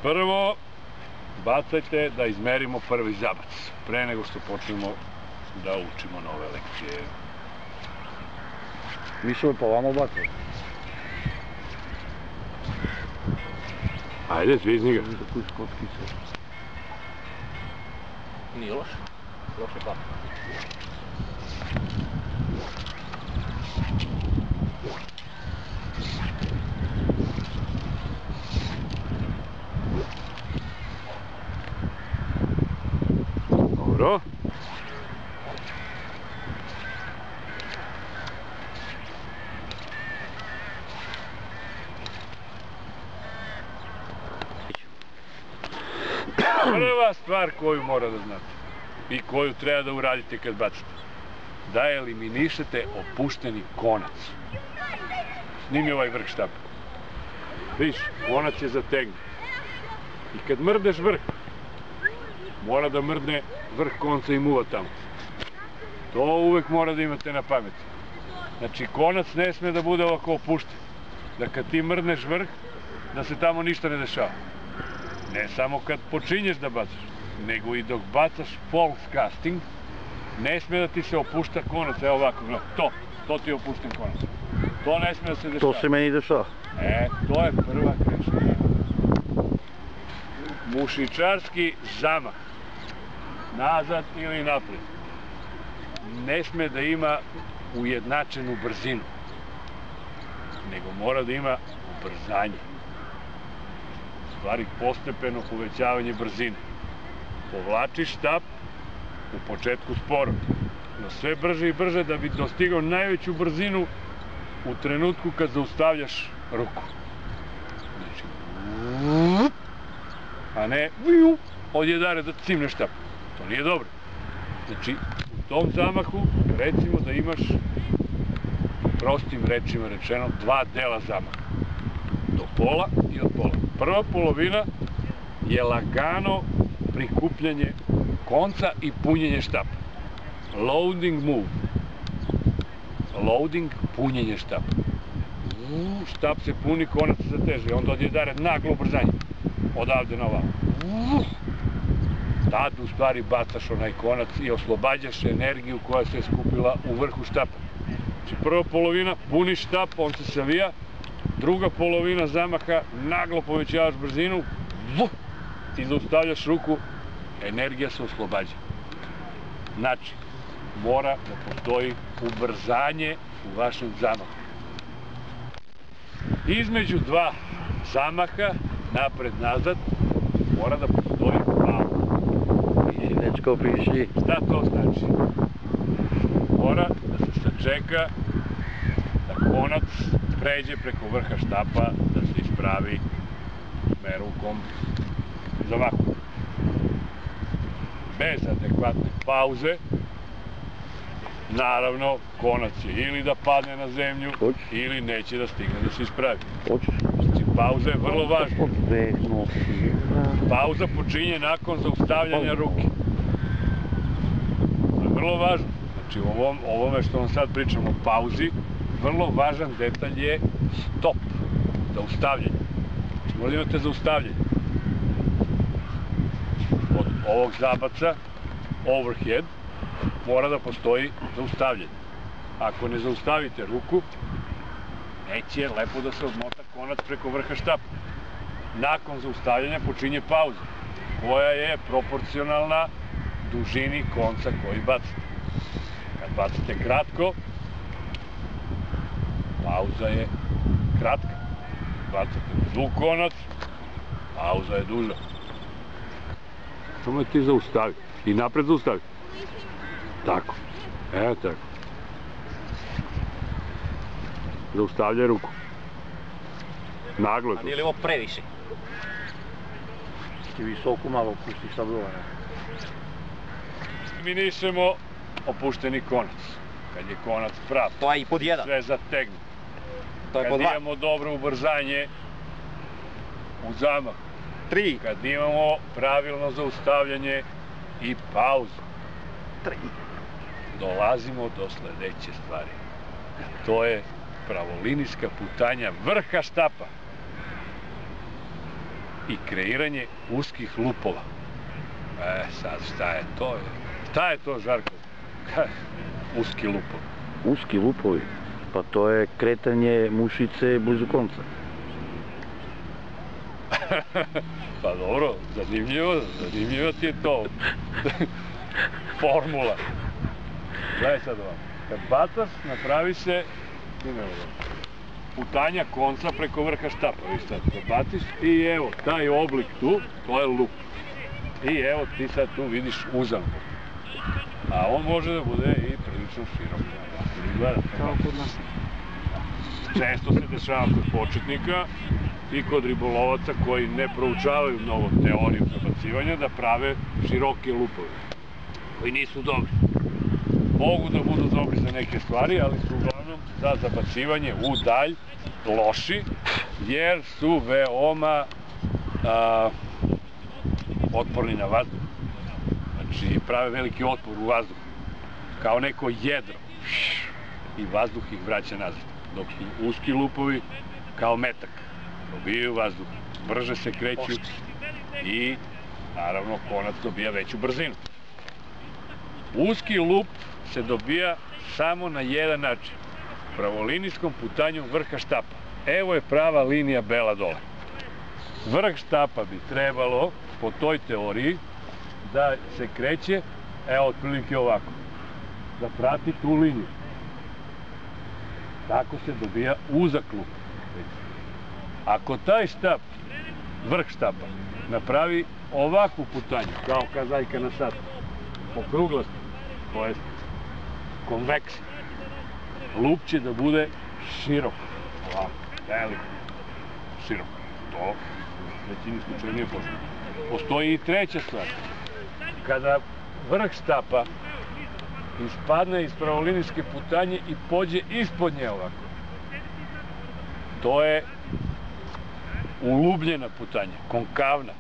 Prvo, bacajte da izmerimo prvi zabac, pre nego što počnemo da učimo nove lekcije. Više pa vamo bacaj. Ajde, zvizni ga. Takvu skotkicu. Nije loše. Loše pa. Dobro. Prva stvar koju mora da znate i koju treba da uradite kad bacite, da eliminišete opušteni konac. Snimi ovaj vrh štapa. Viš, konac je zategnut. I kad mrdneš vrh, mora da mrdne vrh konca i muva tamo. To uvek mora da imate na pameti. Znači, konac ne sme da bude ovako opušten. Da kad ti mrdneš vrh, da se tamo ništa ne dešava. Ne samo kad počinješ da bacaš, nego i dok bacaš false casting, ne sme da ti se opušta konac. Evo ovako, gledaj, to ti je opušten konac. To ne sme da se dešava. To se meni dešava. To je prva greška. Mušičarski zamah, nazad ili napred, ne sme da ima ujednačenu brzinu, nego mora da ima ubrzanje. U stvari, postepeno povećavanje brzine. Povlačiš štap u početku sporo, no sve brže i brže da bi dostigao najveću brzinu u trenutku kad zaustavljaš ruku. Znači, a ne odjedare da cimneš štap. To nije dobro. Znači, u tom zamahu, recimo da imaš, prostim rečima rečeno, dva dela zamaha. Do pola i od pola. Prva polovina je lagano prikupljanje konca i punjenje štapa. Loading move. Loading, punjenje štapa. Štap se puni, konac se zateže. Onda odjedare naglo ubrzanje. Odavde na ovamo. Tad u stvari bacaš onaj konac i oslobađaš energiju koja se skupila u vrhu štapa. Znači prva polovina, puniš štap, on se savija. Druga polovina zamaha, naglo povećavaš brzinu i zaustavljaš ruku, energija se oslobađa. Znači, mora da postoji ubrzanje u vašem zamahu. Između dva zamaha, napred-nazad, mora da postoji pauza. Piši, dečko, piši. Šta to znači? Mora da se sačeka da konac pređe preko vrha štapa, da se ispravi smer u kom zamahu. Bez adekvatne pauze, naravno, konac je ili da padne na zemlju, ili neće da stigne da se ispravi. Znači, pauza je vrlo važna. Pauza počinje nakon zaustavljanja ruke. To je vrlo važno. Znači, u ovome što vam sad pričamo o pauzi, vrlo važan detalj je stop, zaustavljanje. Znači, možda imate zaustavljanje. Od ovog zabaca, overhead, mora da postoji zaustavljanje. Ako ne zaustavite ruku, neće lepo da se odmota konac preko vrha štapa. Nakon zaustavljanja počinje pauza, koja je proporcionalna dužini konca koji bacite. Kad bacite kratko, pauza je kratka. Bacate dug konac, pauza je duža. Samo je ti zaustavi. I napred zaustavi. Tako. Evo tako. Zaustavljaj ruku. Naglo je to. A nije li ovo previše? Ti visoko malo pustiš sa brova. Eliminišemo opušteni konac. Kad je konac prav. To je i pod jedan. Sve zategnut. To je pod Kad dva. imamo dobro ubrzanje u zamahu. 3. Kad imamo pravilno zaustavljanje i pauzu. 3. Dolazimo do sledeće stvari. To je pravolinijska putanja vrha štapa. i kreiranje uskih lupova. Sad šta je to? Šta je to, Žarko? Uski lupov. Uski lupovi? Pa to je kretanje mušice blizu konca. Pa dobro, zanimljivo ti je to. Formula. Gledaj sad ovako. Kad bacaš, napravi se putanja konca preko vrha štapa. Vi sad baciš i evo, taj oblik tu, to je lup. I evo ti sad tu vidiš uzamku. A on može da bude i prilično širok. Kao kod nas. Često se dešava kod početnika i kod ribolovaca koji ne proučavaju mnogo teoriju zabacivanja da prave široke lupove koji nisu dobri. Mogu da budu dobri za neke stvari, ali su uglavnom za zabacivanje u dalj loši jer su veoma otporni na vazduh. Znači prave veliki otpor u vazduhu kao neko jedro i vazduh ih vraća nazad, dok su uski lupovi kao metak, dobijaju vazduh, brže se kreću i naravno konac dobija veću brzinu. Uski lup se dobija samo na jedan način, pravolinijskom putanjom vrha štapa. Evo je prava linija bela dole. Vrh štapa bi trebalo, po toj teoriji, da se kreće, evo otprilike ovako, da prati tu liniju. Tako se dobija uzak lup. Ako taj štap, vrh štapa, napravi ovakvu putanju, kao kazaljka na sat, okruglastu, to je konveksija, lup će da bude širok, ovako, veliko, širok. To u većini slučaja nije poznato. Postoji i treća stvar. Kada vrh štapa ispadne iz pravolinijske putanje i pođe ispod nje ovako, to je ulubljena putanja, konkavna,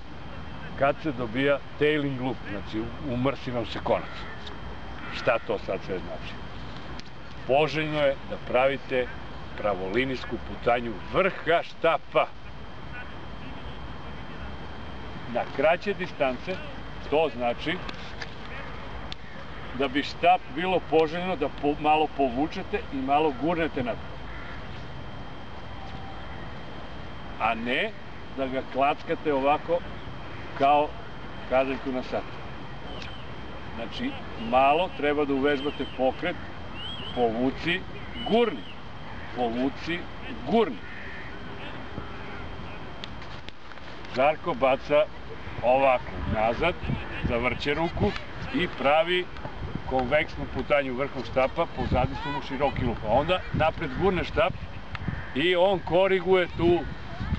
kad se dobija tailing loop, znači umrsi vam se konac. Šta to sad sve znači? Poželjno je da pravite pravolinijsku putanju vrha štapa. Na kraće distance to znači da bi štap bilo poželjno da malo povučete i malo gurnete napred. A ne da ga klackate ovako kao kazaljku na sat. Znači, malo treba da uvežbate pokret, povuci, gurni. Povuci, gurni. Žarko baca ovako nazad, zavrće ruku i pravi konveksnu putanju vrhom štapa, pozadi su mu široki lup. Onda napred gurne štap i on koriguje tu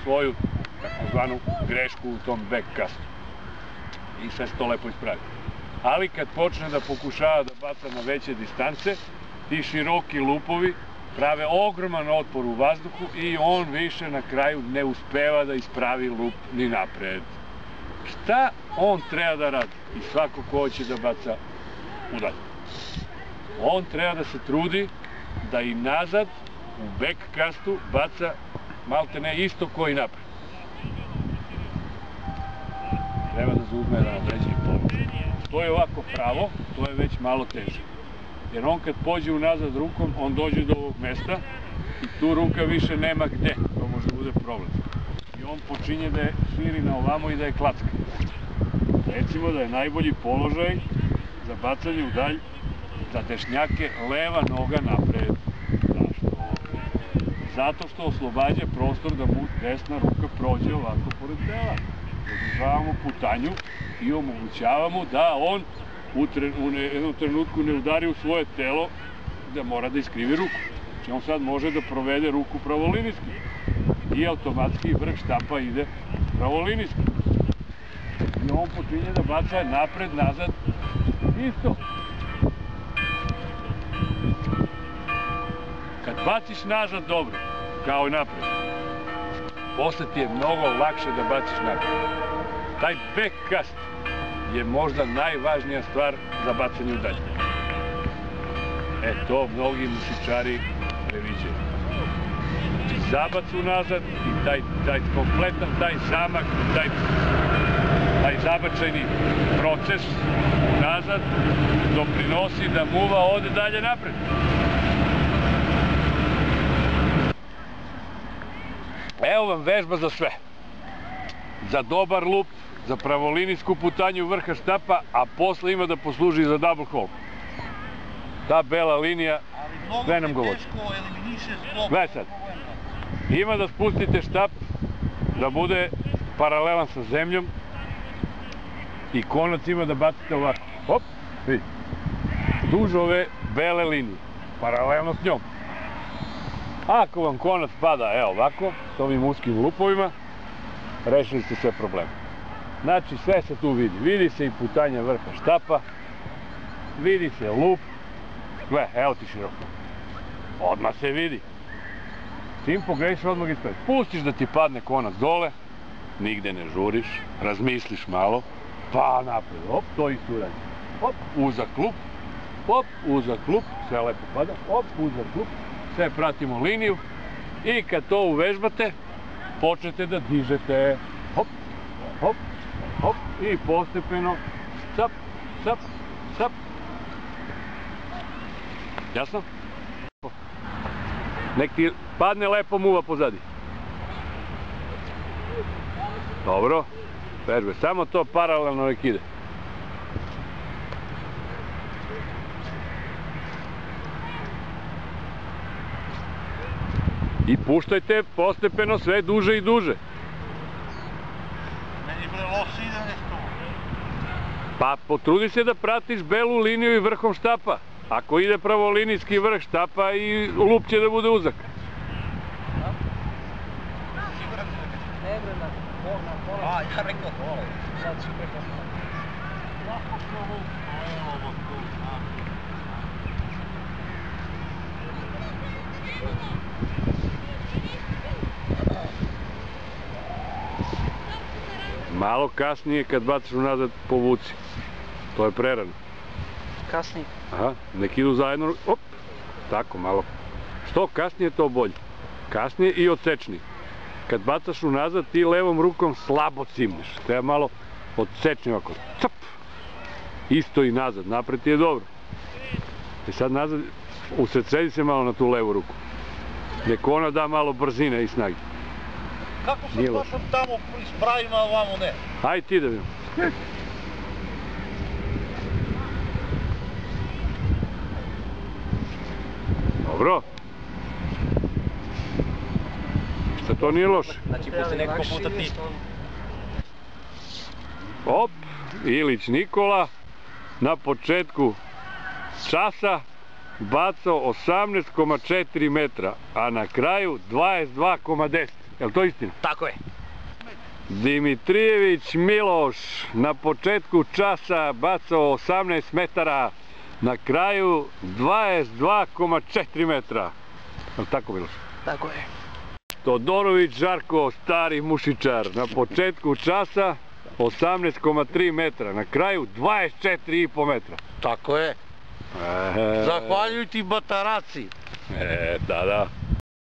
svoju takozvanu grešku u tom backcastu. I sve se to lepo ispravi. Ali kad počne da pokušava da baca na veće distance, ti široki lupovi prave ogroman otpor u vazduhu i on više na kraju ne uspeva da ispravi lup ni napred. Šta on treba da radi? I svako ko hoće da baca udalj. On treba da se trudi da i nazad u backcastu baca malte ne isto koji napred. Treba da zauzme jedan određeni položaj. To je ovako pravo, to je već malo teže. Jer on kad pođe unazad rukom, on dođe do ovog mesta i tu ruka više nema gde. To može da bude problem. I on počinje da je širi na ovamo i da je klacka. Recimo da je najbolji položaj za bacanje u dalj za dešnjake leva noga napred. Zašto? Zato što oslobađa prostor da mu desna ruka prođe ovako pored tela. Zadržavamo putanju i omogućavamo da on u jednom trenutku ne udari u svoje telo da mora da iskrivi ruku. Znači on sad može da provede ruku pravolinijski i automatski vrh štapa ide pravolinijski. I on počinje da baca napred, nazad, isto. Kad baciš nazad dobro, kao i napred, posle ti je mnogo lakše da baciš napred. Taj backcast je možda najvažnija stvar za bacanje u dalj. To mnogi mušičari previđaju. zabac unazad i taj kompletan, taj zamak, taj zabačajni proces unazad doprinosi da muva ode dalje napred. Evo vam vežba za sve. Za dobar lup, za pravolinijsku putanju vrha štapa, a posle ima da posluži za double haul. Ta bela linija sve nam govori. Gledaj sad, ima da spustite štap da bude paralelan sa zemljom i konac ima da bacite ovako. Hop, vidi. Duž ove bele linije, paralelno s njom. Ako vam konac pada, evo ovako, s ovim uskim lupovima, rešili ste sve probleme. Znači, sve se tu vidi. Vidi se i putanja vrha štapa, vidi se lup. Gle, evo ti široko. Odmah se vidi. Čim pogrešiš, odmah ispraviš. Pustiš da ti padne konac dole, nigde ne žuriš, razmisliš malo, pa napred, hop, to isto uradi. Hop, uzak lup, hop, uzak lup, sve lepo pada, hop, uzak lup, sve pratimo liniju i kad to uvežbate, počnete da dižete, hop, hop, hop, i postepeno, cap, cap, cap. Jasno? Nek ti padne lepo muva pozadi. Dobro, vežbe, samo to paralelno nek ide. I puštajte postepeno sve duže i duže. Meni bre loše ide nešto. Pa potrudi se da pratiš belu liniju i vrhom štapa. Ako ide pravolinijski vrh štapa i lup će da bude uzak. Ne bre, na pola. A, ja rekao pola. Sad ću preko. Malo kasnije kad baciš unazad povuci. To je prerano. Kasnije. Aha, nek idu zajedno, op, tako malo. Što kasnije to bolje. Kasnije i odsečnije. Kad bacaš unazad ti levom rukom slabo cimneš. Treba malo odsečnije ovako. Cap! Isto i nazad, napred ti je dobro. I sad nazad, usredsredi se malo na tu levu ruku. Nek ona da malo brzine i snage. Kako sam došao tamo ispravim, a ovamo ne? Ajde ti da vidim. Dobro. Šta to nije loše? Znači, posle nekog puta ti... Op, Ilić Nikola na početku časa bacao 18,4 metra, a na kraju 22,10. Je li to istina? Tako je. Dimitrijević Miloš na početku časa bacao 18 metara, na kraju 22,4 metra. Je li tako, Miloš? Tako je. Todorović Žarko, stari mušičar, na početku časa 18,3 metra, na kraju 24,5 metra. Tako je. Zahvaljujući Bataraci. Da.